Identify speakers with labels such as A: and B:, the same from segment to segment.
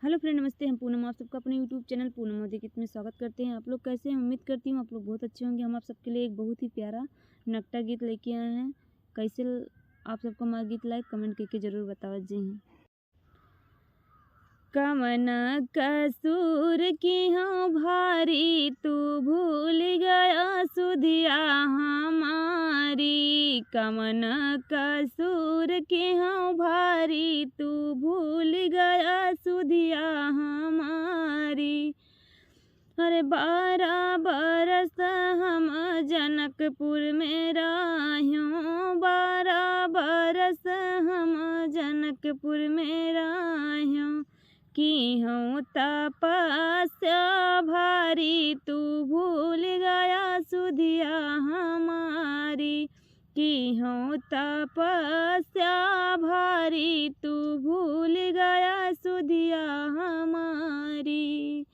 A: Hello friend, नमस्ते। हम पूनम, आप सबका अपने यूट्यूब चैनल पूनम मोदी कित में स्वागत करते हैं। आप लोग कैसे हैं? उम्मीद करती हूँ आप लोग बहुत अच्छे होंगे। हम आप सबके लिए एक बहुत ही प्यारा नकटा गीत लेके आए हैं। कैसे आप सबको हमारा गीत लाइक कमेंट करके ज़रूर बताओ जी। कवन कसूर की हो भारी, तू भूल गया सुधिया हमारी। कवन कसूर की हो भारी, तू भूल गया सुधिया हमारी। अरे 12 बरस हम जनकपुर में रहियों, 12 बरस हम जनकपुर में रहियों। की हूँ तपस्या भारी, तू भूल गया सुधिया हमारी। की हूँ तपस्या भारी, तू भूल गया सुधिया हमारी।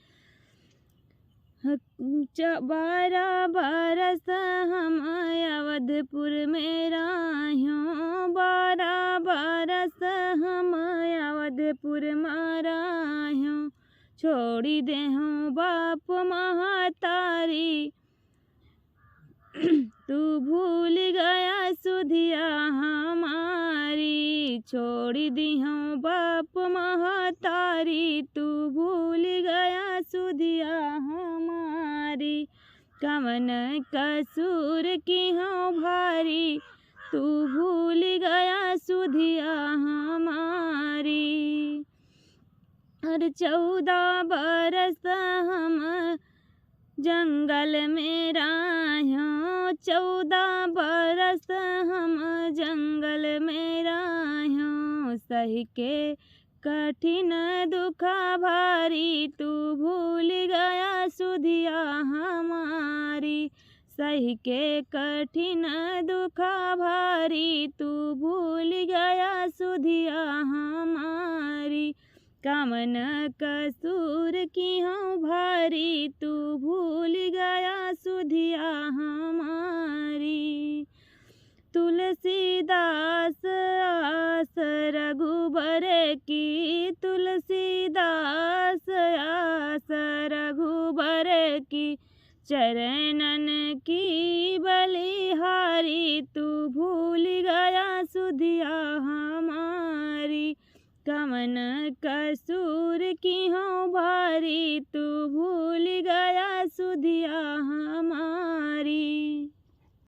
A: 12 बरस हम अवधपुर में रहियों, 12 बरस हम अवधपुर में रहियों। छोड़ी देहूँ बाप महतारी, तू भूल गया सुधिया हमारी। छोड़ी दिहूँ बाप महतारी, तू भूल गया सुधिया हमारी। कवन कसूर की हो भारी, तू भूल गया सुधिया हमारी। हर 14 बरस हम जंगल में रहियों, 14 बरस हम जंगल में रहियों। सही के कठिन दुखा भारी, तू भूल गया सुधिया हमारी। सही के कठिन दुखा भारी, तू भूल गया सुधिया हमारी। कवन कसूर की हो भारी, तू भूल गया सुधिया हमारी। तुलसीदास आस रघुबर की, तुलसीदास आस रघुबर की। चरणन की बलिहारी, तू भूल गया सुधिया हमारी। कवन कसूर की हो भारी, तू भूल गया सुधिया हमारी।